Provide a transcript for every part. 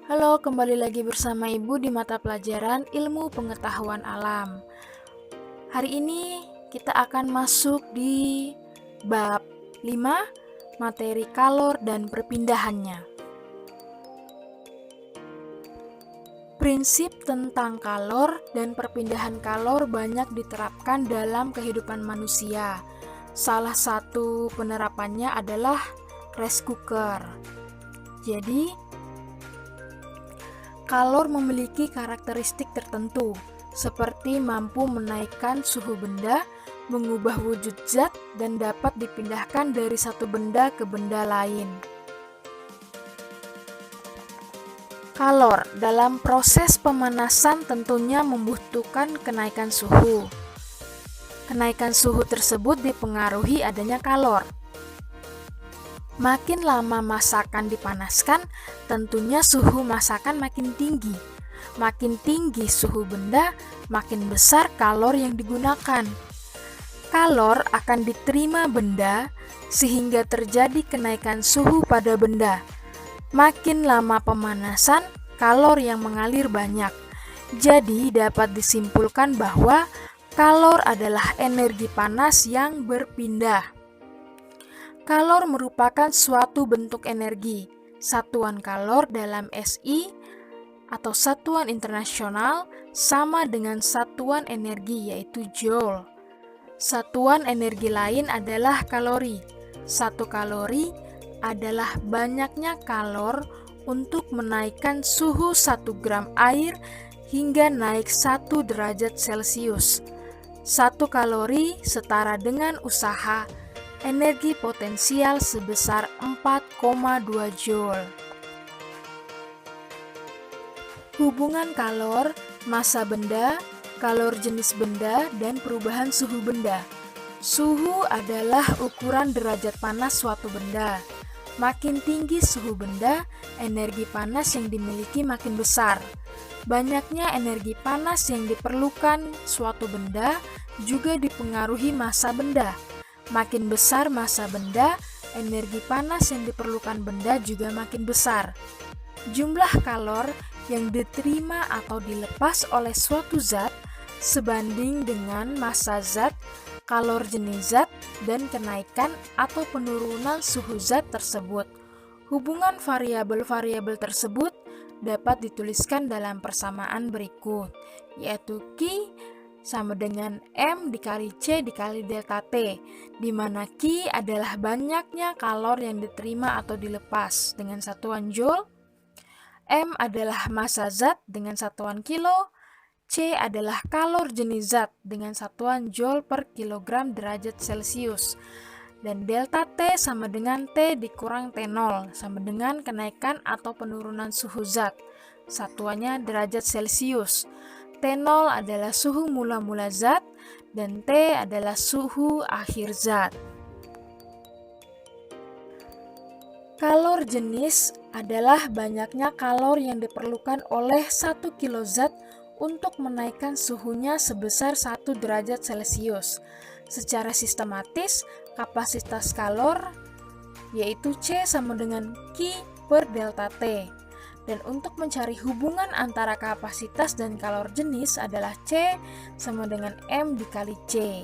Halo, kembali lagi bersama Ibu di mata pelajaran Ilmu Pengetahuan Alam. Hari ini kita akan masuk di bab 5, materi kalor dan perpindahannya. Prinsip tentang kalor dan perpindahan kalor banyak diterapkan dalam kehidupan manusia. Salah satu penerapannya adalah rice cooker. Jadi, kalor memiliki karakteristik tertentu, seperti mampu menaikkan suhu benda, mengubah wujud zat, dan dapat dipindahkan dari satu benda ke benda lain. Kalor dalam proses pemanasan tentunya membutuhkan kenaikan suhu. Kenaikan suhu tersebut dipengaruhi adanya kalor. Makin lama masakan dipanaskan, tentunya suhu masakan makin tinggi. Makin tinggi suhu benda, makin besar kalor yang digunakan. Kalor akan diterima benda sehingga terjadi kenaikan suhu pada benda. Makin lama pemanasan, kalor yang mengalir banyak. Jadi dapat disimpulkan bahwa kalor adalah energi panas yang berpindah. Kalor merupakan suatu bentuk energi. Satuan kalor dalam SI atau satuan internasional sama dengan satuan energi yaitu joule. Satuan energi lain adalah kalori. Satu kalori adalah banyaknya kalor untuk menaikkan suhu 1 gram air hingga naik 1 derajat Celcius. 1 kalori setara dengan usaha energi potensial sebesar 4,2 joule. Hubungan kalor, massa benda, kalor jenis benda, dan perubahan suhu benda. Suhu adalah ukuran derajat panas suatu benda. Makin tinggi suhu benda, energi panas yang dimiliki makin besar. Banyaknya energi panas yang diperlukan suatu benda juga dipengaruhi massa benda. Makin besar massa benda, energi panas yang diperlukan benda juga makin besar. Jumlah kalor yang diterima atau dilepas oleh suatu zat sebanding dengan massa zat, kalor jenis zat, dan kenaikan atau penurunan suhu zat tersebut. Hubungan variabel-variabel tersebut dapat dituliskan dalam persamaan berikut, yaitu Q sama dengan M dikali C dikali delta T, di mana Q adalah banyaknya kalor yang diterima atau dilepas dengan satuan joule, M adalah massa zat dengan satuan kilo, C adalah kalor jenis zat dengan satuan joule per kilogram derajat Celcius, dan delta T sama dengan T dikurang T0 sama dengan kenaikan atau penurunan suhu zat, satuannya derajat Celcius. T0 adalah suhu mula-mula zat dan T adalah suhu akhir zat. Kalor jenis adalah banyaknya kalor yang diperlukan oleh 1 kilo zat untuk menaikkan suhunya sebesar 1 derajat Celcius. Secara sistematis, kapasitas kalor yaitu C sama dengan Q per delta T. Dan untuk mencari hubungan antara kapasitas dan kalor jenis adalah C sama dengan M dikali C.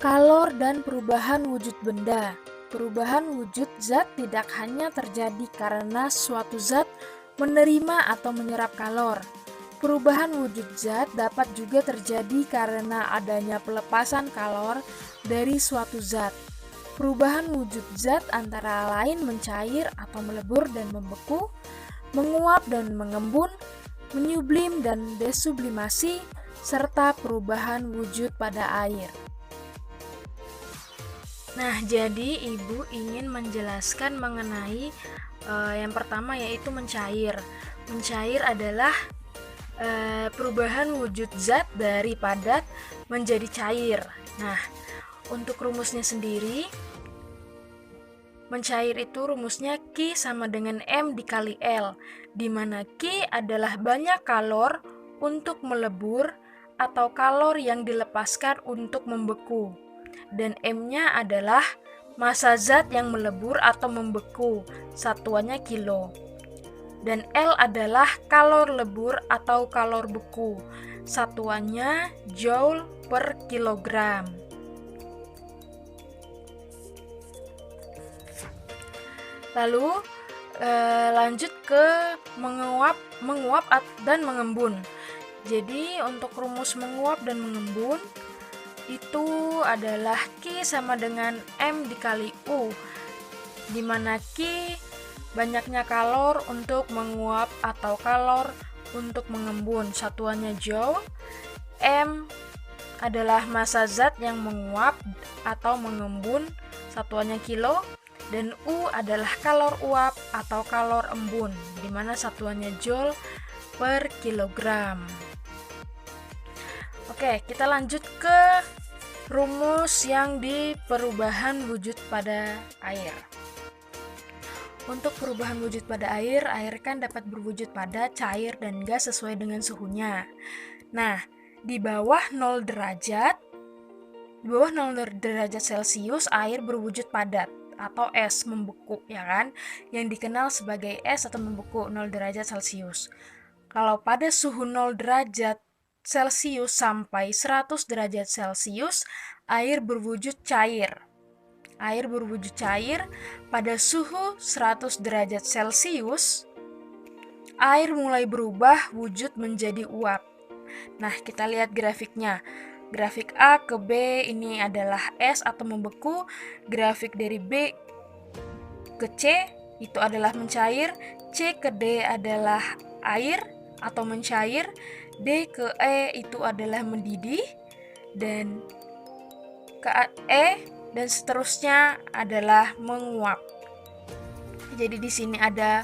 Kalor dan perubahan wujud benda. Perubahan wujud zat tidak hanya terjadi karena suatu zat menerima atau menyerap kalor. Perubahan wujud zat dapat juga terjadi karena adanya pelepasan kalor dari suatu zat. Perubahan wujud zat antara lain mencair atau melebur dan membeku, menguap dan mengembun, menyublim dan desublimasi, serta perubahan wujud pada air. Nah, jadi Ibu ingin menjelaskan mengenai yang pertama yaitu mencair. Mencair adalah perubahan wujud zat dari padat menjadi cair. Nah, untuk rumusnya sendiri, mencair itu rumusnya Q sama dengan M dikali L, di mana Q adalah banyak kalor untuk melebur atau kalor yang dilepaskan untuk membeku, dan M-nya adalah massa zat yang melebur atau membeku, satuannya kilo. Dan L adalah kalor lebur atau kalor beku, satuannya joule per kilogram. Lalu lanjut ke menguap dan mengembun. Jadi untuk rumus menguap dan mengembun itu adalah Q sama dengan M dikali U, di mana Q banyaknya kalor untuk menguap atau kalor untuk mengembun, satuannya joule. M adalah massa zat yang menguap atau mengembun, satuannya kilo. Dan U adalah kalor uap atau kalor embun, di mana satuannya joule per kilogram. Oke, kita lanjut ke rumus yang di perubahan wujud pada air. Untuk perubahan wujud pada air kan dapat berwujud pada cair dan gas sesuai dengan suhunya. Nah, di bawah 0 derajat Celcius air berwujud padat atau es, membeku, ya kan, yang dikenal sebagai es atau membeku 0 derajat Celcius. Kalau pada suhu 0 derajat Celcius sampai 100 derajat Celcius, air berwujud cair. Air berwujud cair. Pada suhu 100 derajat Celcius, air mulai berubah wujud menjadi uap. Nah, kita lihat grafiknya. Grafik A ke B ini adalah es atau membeku, grafik dari B ke C itu adalah mencair, C ke D adalah air atau mencair, D ke E itu adalah mendidih, dan ke E dan seterusnya adalah menguap. Jadi di sini ada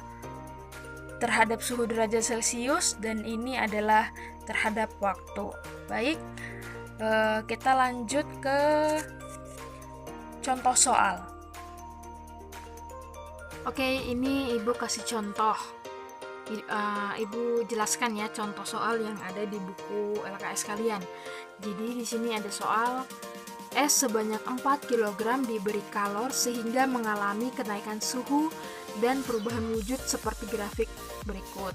terhadap suhu derajat Celcius dan ini adalah terhadap waktu. Baik, kita lanjut ke contoh soal. Oke, ini Ibu kasih contoh. Ibu jelaskan ya contoh soal yang ada di buku LKS kalian. Jadi di sini ada soal es sebanyak 4 kg diberi kalor sehingga mengalami kenaikan suhu dan perubahan wujud seperti grafik berikut.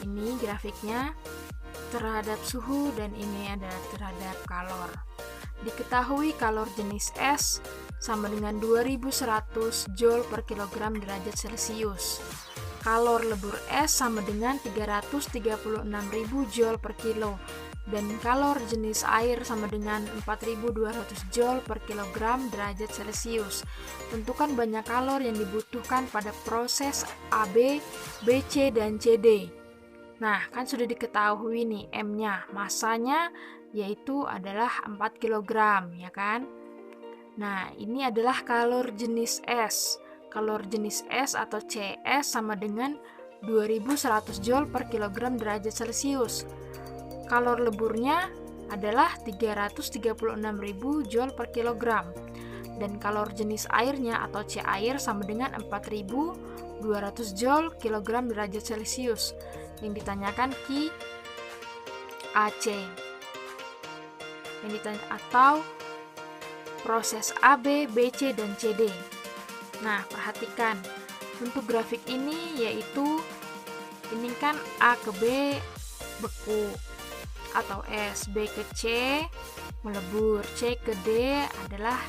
Ini grafiknya terhadap suhu dan ini adalah terhadap kalor. Diketahui kalor jenis es sama dengan 2100 joule per kilogram derajat Celcius. Kalor lebur es sama dengan 336.000 joule per kilo. Dan kalor jenis air sama dengan 4.200 joule per kilogram derajat Celcius. Tentukan banyak kalor yang dibutuhkan pada proses AB, BC, dan CD. Nah, kan sudah diketahui nih M-nya, masanya yaitu adalah 4 kg, ya kan? Nah, ini adalah kalor jenis es. Kalor jenis es atau CS sama dengan 2100 joule per kilogram derajat Celcius. Kalor leburnya adalah 336.000 joule per kilogram. Dan kalor jenis airnya atau C air sama dengan 4.200 joule kilogram derajat Celcius. Yang ditanyakan Q AC. Yang ditanya atau proses AB, BC, dan CD. Nah, perhatikan untuk grafik ini yaitu ini kan A ke B beku atau es, B ke C melebur, C ke D adalah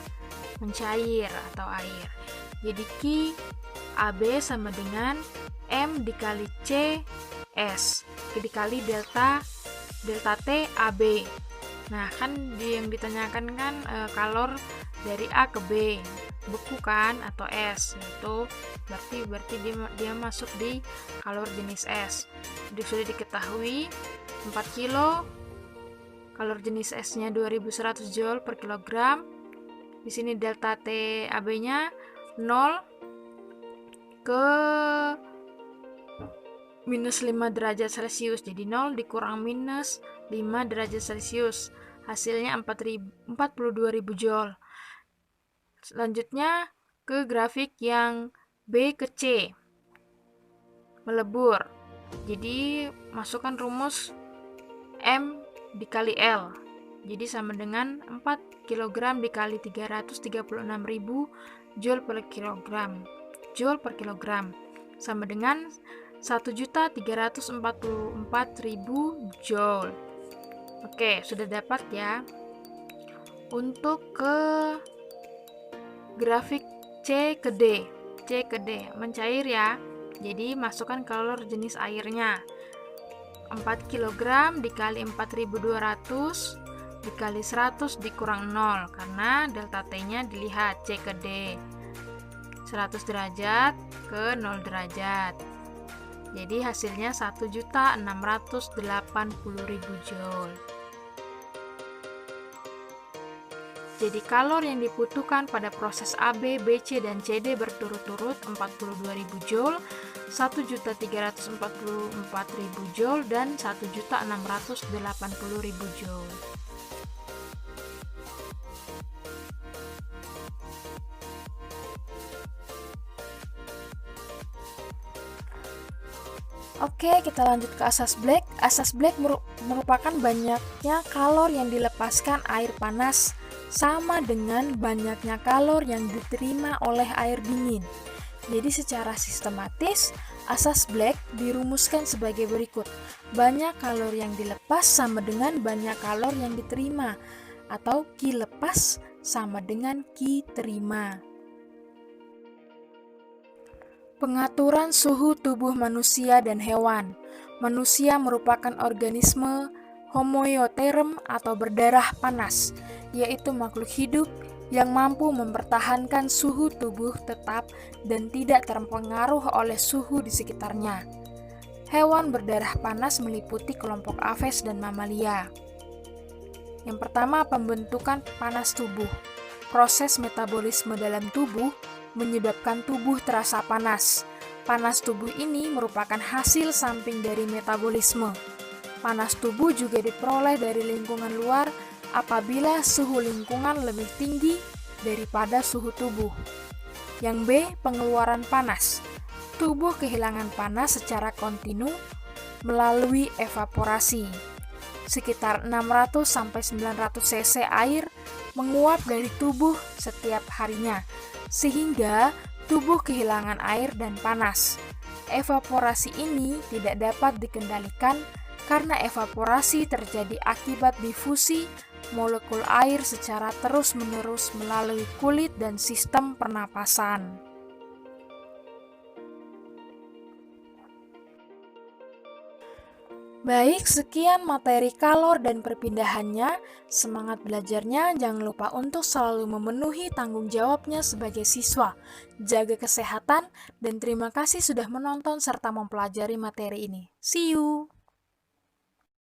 mencair atau air. Jadi Q AB sama dengan M dikali C S dikali delta T AB. Nah, kan yang ditanyakan kan kalor dari A ke B beku kan atau es, itu berarti dia masuk di kalor jenis es. Jadi sudah diketahui 4 kilo kalor jenis esnya 2100 joule per kilogram. Di sini delta T AB-nya 0 ke minus 5 derajat Celcius. Jadi 0 dikurang minus 5 derajat Celcius. Hasilnya 42.000 joule. Selanjutnya ke grafik yang B ke C. Melebur. Jadi masukkan rumus M dikali L. Jadi sama dengan 4 kg dikali 336.000 Joule per kilogram. Joule per kilogram sama dengan 1.344.000 Joule. Oke, sudah dapat ya. Untuk ke grafik C ke D. C ke D, mencair ya. Jadi masukkan kalor jenis airnya. 4 kg dikali 4.200 dikali 100 dikurang 0, karena delta T-nya dilihat C ke D. 100 derajat ke 0 derajat. Jadi hasilnya 1.680.000 Joule. Jadi kalor yang dibutuhkan pada proses AB, BC, dan CD berturut-turut 42.000 Joule, 1.344.000 Joule, dan 1.680.000 Joule. Oke, kita lanjut ke asas Black. Asas Black merupakan banyaknya kalor yang dilepaskan air panas sama dengan banyaknya kalor yang diterima oleh air dingin. Jadi secara sistematis, asas Black dirumuskan sebagai berikut. Banyak kalor yang dilepas sama dengan banyak kalor yang diterima, atau Q lepas sama dengan Q terima. Pengaturan suhu tubuh manusia dan hewan. Manusia merupakan organisme homoioterm atau berdarah panas, yaitu makhluk hidup yang mampu mempertahankan suhu tubuh tetap dan tidak terpengaruh oleh suhu di sekitarnya. Hewan berdarah panas meliputi kelompok aves dan mamalia. Yang pertama, pembentukan panas tubuh. Proses metabolisme dalam tubuh menyebabkan tubuh terasa panas. Panas tubuh ini merupakan hasil samping dari metabolisme. Panas tubuh juga diperoleh dari lingkungan luar apabila suhu lingkungan lebih tinggi daripada suhu tubuh. Yang B, pengeluaran panas. Tubuh kehilangan panas secara kontinu melalui evaporasi. Sekitar 600-900 cc air menguap dari tubuh setiap harinya, sehingga tubuh kehilangan air dan panas. Evaporasi ini tidak dapat dikendalikan karena evaporasi terjadi akibat difusi molekul air secara terus-menerus melalui kulit dan sistem pernapasan. Baik, sekian materi kalor dan perpindahannya. Semangat belajarnya, jangan lupa untuk selalu memenuhi tanggung jawabnya sebagai siswa. Jaga kesehatan, dan terima kasih sudah menonton serta mempelajari materi ini. See you!